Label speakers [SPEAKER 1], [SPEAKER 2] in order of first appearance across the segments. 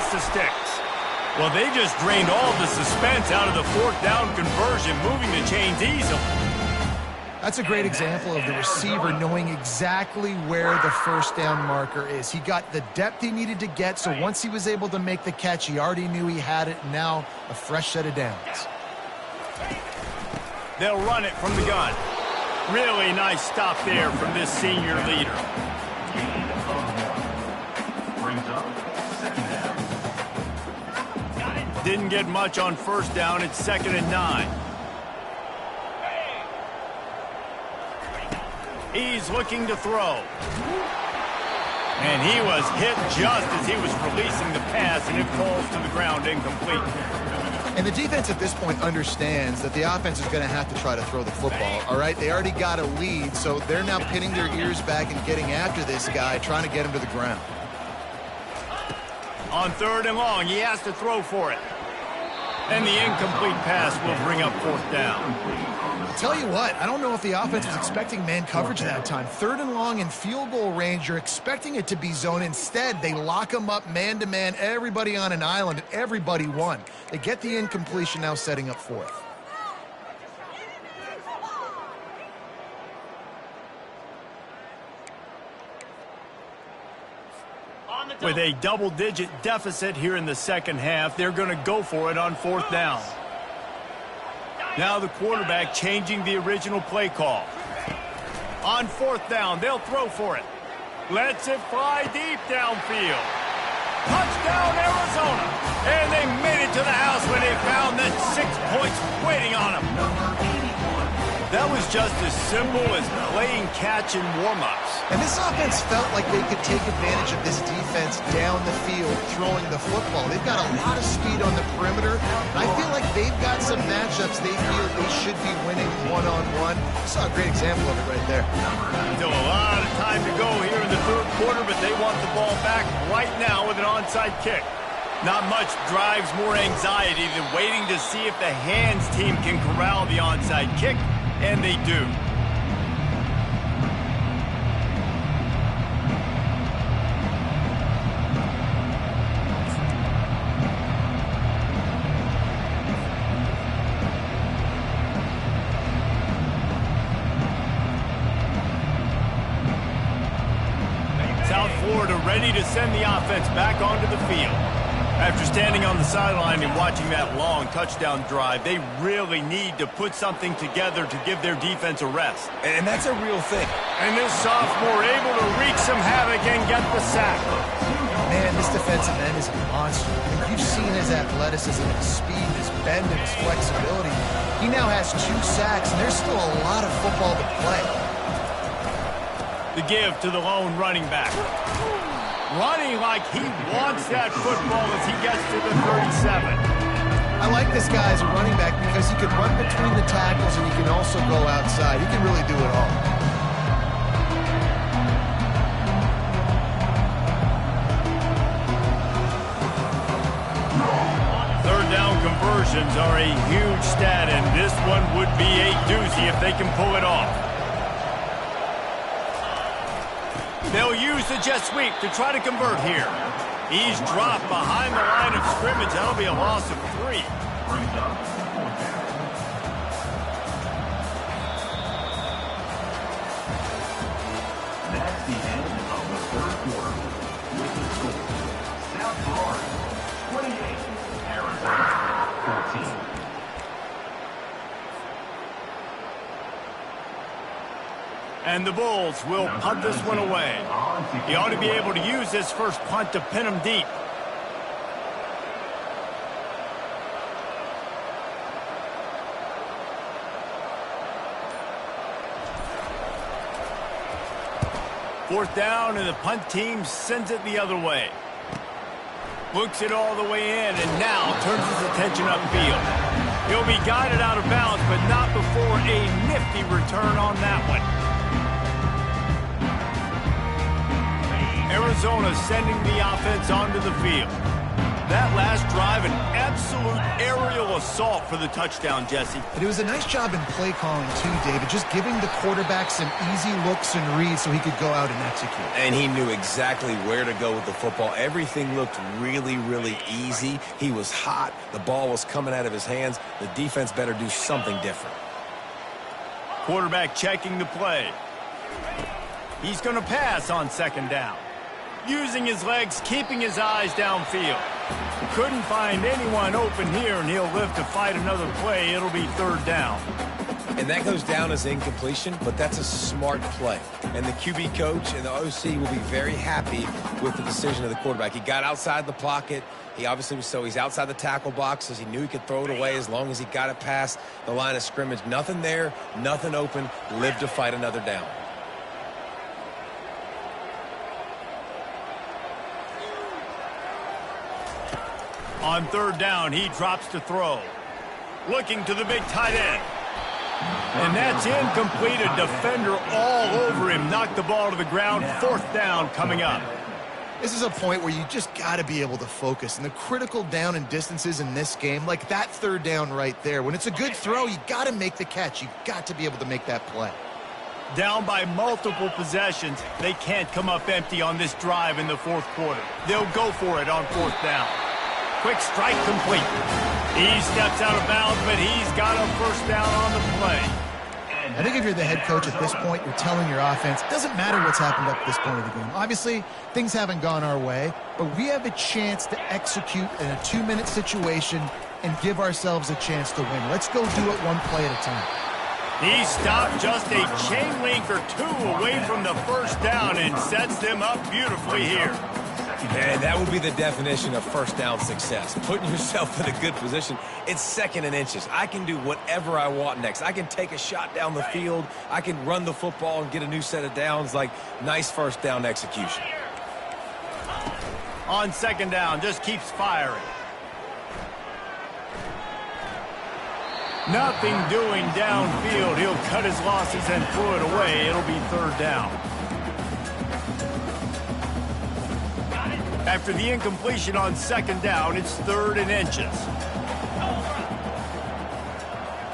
[SPEAKER 1] past the sticks. Well, they just drained all the suspense out of the fourth down conversion, moving the chains easily.
[SPEAKER 2] That's a great example of the receiver knowing exactly where the first down marker is. He got the depth he needed to get, so once he was able to make the catch, he already knew he had it, and now a fresh set of downs.
[SPEAKER 1] They'll run it from the gun. Really nice stop there from this senior leader. Didn't get much on first down. It's 2nd and 9. He's looking to throw. And he was hit just as he was releasing the pass, and it falls to the ground incomplete.
[SPEAKER 2] And the defense at this point understands that the offense is going to have to try to throw the football, all right? They already got a lead, so they're now pinning their ears back and getting after this guy, trying to get him to the ground.
[SPEAKER 1] On 3rd and long, he has to throw for it. And the incomplete pass will bring up 4th down.
[SPEAKER 2] Tell you what, I don't know if the offense was expecting man coverage that time. 3rd and long in field goal range, you're expecting it to be zone. Instead, they lock them up man-to-man, everybody on an island, and everybody won. They get the incompletion, now setting up 4th.
[SPEAKER 1] With a double-digit deficit here in the second half, they're going to go for it on 4th down. Now the quarterback changing the original play call. On 4th down, they'll throw for it. Lets it fly deep downfield. Touchdown, Arizona! And they made it to the house when they found that 6 points waiting on them. That was just as simple as playing catch in warm-ups.
[SPEAKER 2] And this offense felt like they could take advantage of this defense down the field, throwing the football. They've got a lot of speed on the perimeter, and I feel like they've got some matchups they feel they should be winning one-on-one. Saw a great example of it right there.
[SPEAKER 1] Still a lot of time to go here in the 3rd quarter, but they want the ball back right now with an onside kick. Not much drives more anxiety than waiting to see if the hands team can corral the onside kick, and they do. South Florida ready to send the offense back onto the field. After standing on the sideline and watching that long touchdown drive, they really need to put something together to give their defense a rest.
[SPEAKER 3] And that's a real thing.
[SPEAKER 1] And this sophomore able to wreak some havoc and get the sack.
[SPEAKER 2] Man, this defensive end is a monster. And you've seen his athleticism, his speed, his bend, and his flexibility. He now has 2 sacks, and there's still a lot of football to play.
[SPEAKER 1] The give to the lone running back. Running like he wants that football as he gets to the 37.
[SPEAKER 2] I like this guy as a running back because he can run between the tackles and he can also go outside. He can really do it all.
[SPEAKER 1] Third down conversions are a huge stat, and this one would be a doozy if they can pull it off. They'll use the jet sweep to try to convert here. He's dropped behind the line of scrimmage. That'll be a loss of 3.
[SPEAKER 4] That's the end of the 3rd quarter. With the score, South Florida 28, Arizona 14.
[SPEAKER 1] And the Bulls will punt this one away. He ought to be able to use this first punt to pin him deep. Fourth down, and the punt team sends it the other way. Looks it all the way in, and now turns his attention upfield. He'll be guided out of bounds, but not before a nifty return on that one. Arizona sending the offense onto the field. That last drive, an absolute aerial assault for the touchdown, Jesse.
[SPEAKER 2] And it was a nice job in play calling too, David, just giving the quarterback some easy looks and reads so he could go out and execute.
[SPEAKER 3] And he knew exactly where to go with the football. Everything looked really, really easy. He was hot. The ball was coming out of his hands. The defense better do something different.
[SPEAKER 1] Quarterback checking the play. He's going to pass on second down. Using his legs, keeping his eyes downfield. Couldn't find anyone open here, and he'll live to fight another play. It'll be third down.
[SPEAKER 3] And that goes down as incompletion, but that's a smart play. And the QB coach and the OC will be very happy with the decision of the quarterback. He got outside the pocket. He obviously was he's outside the tackle boxes. He knew he could throw it away as long as he got it past the line of scrimmage. Nothing there, nothing open. Live to fight another down.
[SPEAKER 1] On third down, he drops to throw. Looking to the big tight end. And that's incomplete. A defender all over him. Knocked the ball to the ground. Fourth down coming up.
[SPEAKER 2] This is a point where you just got to be able to focus. And the critical down and distances in this game, like that third down right there, when it's a good throw, you got to make the catch. You got to be able to make that play.
[SPEAKER 1] Down by multiple possessions. They can't come up empty on this drive in the fourth quarter. They'll go for it on fourth down. Quick strike complete. He steps out of bounds, but he's got a first down on the play.
[SPEAKER 2] I think if you're the head coach at this point, you're telling your offense, it doesn't matter what's happened up this point of the game. Obviously, things haven't gone our way, but we have a chance to execute in a 2-minute situation and give ourselves a chance to win. Let's go do it one play at a time.
[SPEAKER 1] He stopped just a chain link or two away from the first down and sets them up beautifully here.
[SPEAKER 3] And that would be the definition of first down success. Putting yourself in a good position. It's second and inches. I can do whatever I want next. I can take a shot down the field. I can run the football and get a new set of downs. Like, nice first down execution.
[SPEAKER 1] On second down, just keeps firing. Nothing doing downfield. He'll cut his losses and throw it away. It'll be third down. After the incompletion on second down, it's third and inches.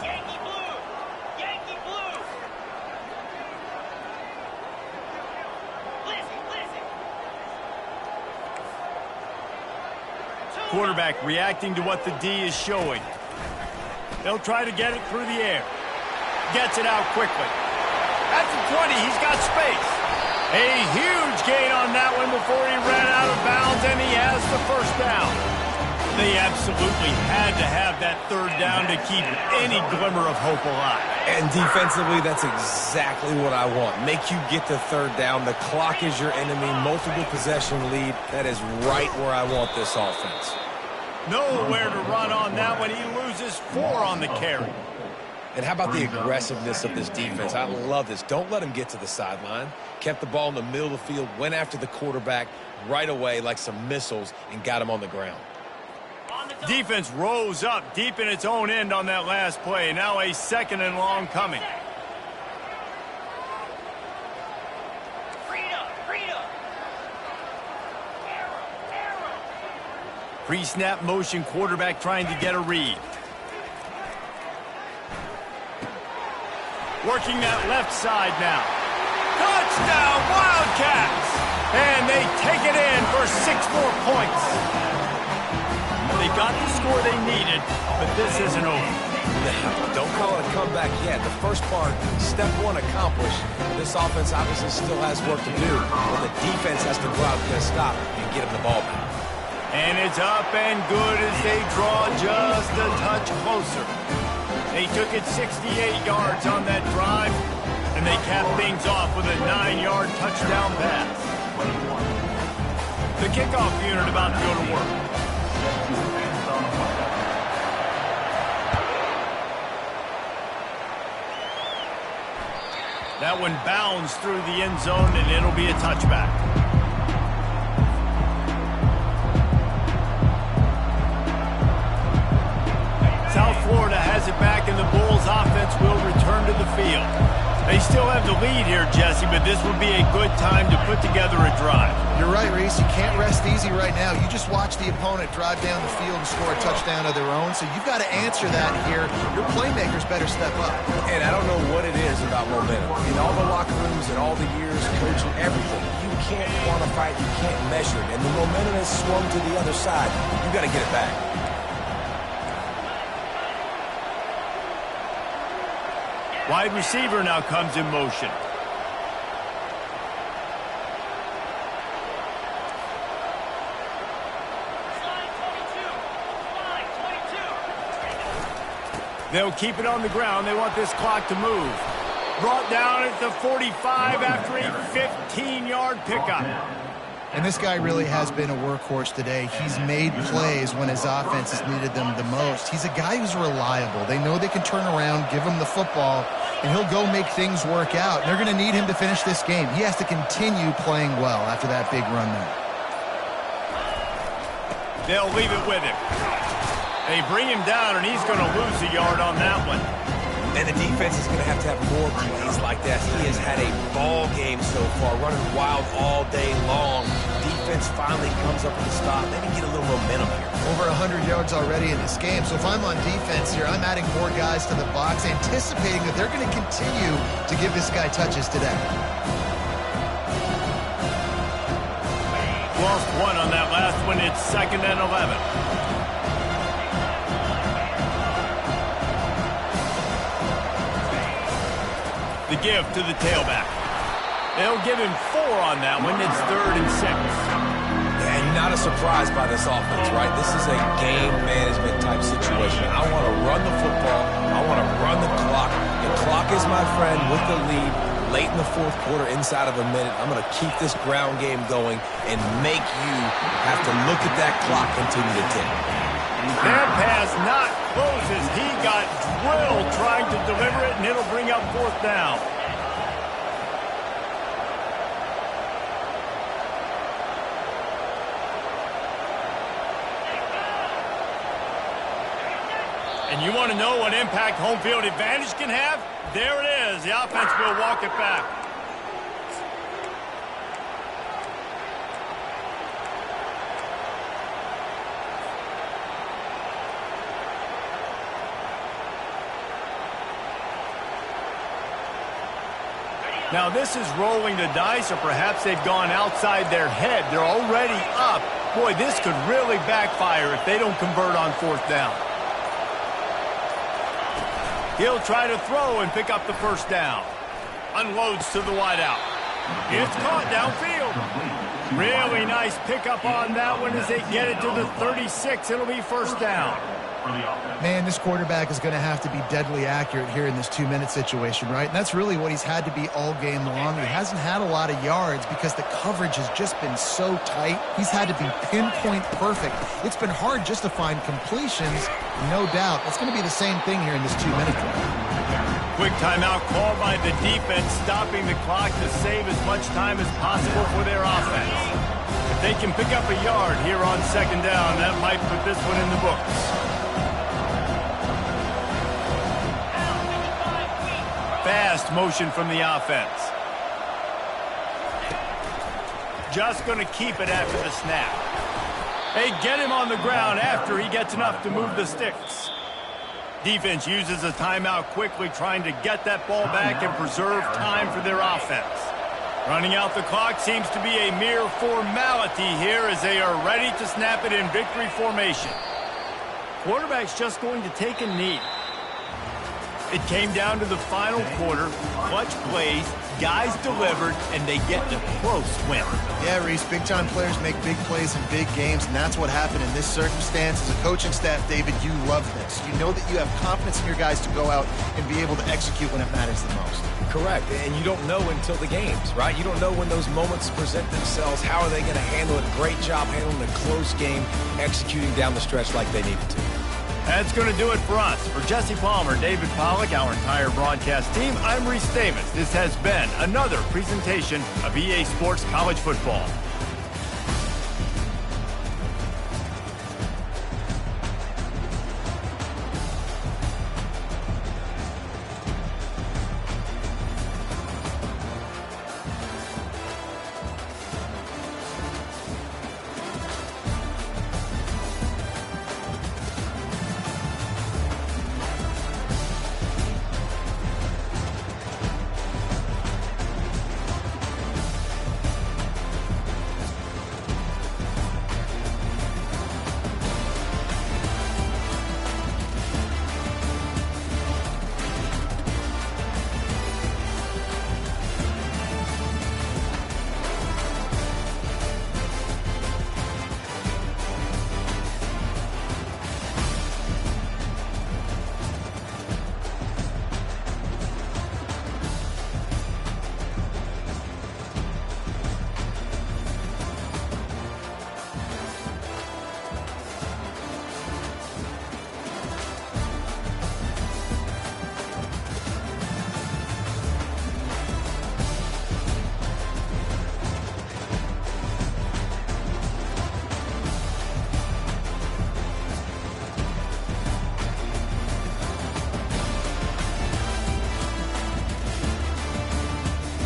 [SPEAKER 5] Yankee blue! Yankee blue! Listen!
[SPEAKER 1] Quarterback reacting to what the D is showing. They'll try to get it through the air. Gets it out quickly. At the 20, he's got space. A huge gain on that one before he ran out of bounds, and he has the first down. They absolutely had to have that third down to keep any glimmer of hope alive.
[SPEAKER 3] And defensively, that's exactly what I want. Make you get the third down. The clock is your enemy. Multiple possession lead. That is right where I want this offense.
[SPEAKER 1] Nowhere to run on that one. He loses 4 on the carry.
[SPEAKER 3] And how about the aggressiveness of this defense? I love this. Don't let him get to the sideline. Kept the ball in the middle of the field, went after the quarterback right away like some missiles and got him on the ground.
[SPEAKER 1] Defense rose up deep in its own end on that last play. Now a second and long coming. Pre-snap motion, quarterback trying to get a read. Working that left side now. Touchdown, Wildcats! And they take it in for 6 more points. They got the score they needed, but this isn't over.
[SPEAKER 3] Don't call it a comeback yet. The first part, step 1 accomplished. This offense obviously still has work to do, but the defense has to go out and get a stop and get them the ball back.
[SPEAKER 1] And it's up and good as they draw just a touch closer. They took it 68 yards on that drive, and they capped things off with a 9-yard touchdown pass. The kickoff unit about to go to work. That one bounds through the end zone, and it'll be a touchback. South Florida has it back, and the Bulls offense will return to the field. They still have the lead here, Jesse, but this would be a good time to put together a drive.
[SPEAKER 2] You're right, Reese. You can't rest easy right now. You just watch the opponent drive down the field and score a touchdown of their own, so you've got to answer that here. Your playmakers better step up.
[SPEAKER 3] And I don't know what it is about momentum. In all the locker rooms and all the years coaching, everything, you can't quantify it, you can't measure it. And the momentum has swung to the other side. You got to get it back.
[SPEAKER 1] Wide receiver now comes in motion. They'll keep it on the ground. They want this clock to move. Brought down at the 45 after a 15-yard pickup.
[SPEAKER 2] And this guy really has been a workhorse today. He's made plays when his offense has needed them the most. He's a guy who's reliable. They know they can turn around, give him the football, and he'll go make things work out. They're going to need him to finish this game. He has to continue playing well after that big run there.
[SPEAKER 1] They'll leave it with him. They bring him down, and he's going to lose a yard on that one.
[SPEAKER 3] And the defense is going to have more plays like that. He has had a ball game so far, running wild all day long. Defense finally comes up with a stop. They can get a little momentum here.
[SPEAKER 2] Over 100 yards already in this game. So if I'm on defense here, I'm adding more guys to the box, anticipating that they're going to continue to give this guy touches today.
[SPEAKER 1] Lost one on that last one. It's 2nd and 11. The give to the tailback. They'll give him 4 on that one. It's 3rd and 6.
[SPEAKER 3] Yeah, and not a surprise by this offense, right? This is a game management type situation. I want to run the football. I want to run the clock. The clock is my friend with the lead. Late in the 4th quarter, inside of a minute, I'm going to keep this ground game going and make you have to look at that clock continue to tick.
[SPEAKER 1] That pass not closes. He got drilled trying to deliver it, and it'll bring up 4th down. And you want to know what impact home field advantage can have? There it is. The offense will walk it back. Now this is rolling the dice, or perhaps they've gone outside their head. They're already up. Boy, this could really backfire if they don't convert on 4th down. He'll try to throw and pick up the 1st down. Unloads to the wideout. It's caught downfield. Really nice pickup on that one as they get it to the 36. It'll be 1st down.
[SPEAKER 2] Man, this quarterback is going to have to be deadly accurate here in this 2-minute situation, right? And that's really what he's had to be all game long. He hasn't had a lot of yards because the coverage has just been so tight. He's had to be pinpoint perfect. It's been hard just to find completions, no doubt. It's going to be the same thing here in this 2-minute drill.
[SPEAKER 1] Quick timeout called by the defense, stopping the clock to save as much time as possible for their offense. If they can pick up a yard here on 2nd down, that might put this one in the books. Fast motion from the offense. Just going to keep it after the snap. They get him on the ground after he gets enough to move the sticks. Defense uses a timeout quickly, trying to get that ball back and preserve time for their offense. Running out the clock seems to be a mere formality here as they are ready to snap it in victory formation. Quarterback's just going to take a knee. It came down to the final quarter. Clutch plays, guys delivered, and they get the close win.
[SPEAKER 2] Yeah, Reese, big-time players make big plays in big games, and that's what happened in this circumstance. As a coaching staff, David, you love this. You know that you have confidence in your guys to go out and be able to execute when it matters the most.
[SPEAKER 3] Correct, and you don't know until the games, right? You don't know when those moments present themselves. How are they going to handle it? Great job handling the close game, executing down the stretch like they needed to.
[SPEAKER 1] That's going to do it for us. For Jesse Palmer, David Pollack, our entire broadcast team, I'm Reese Davis. This has been another presentation of EA Sports College Football.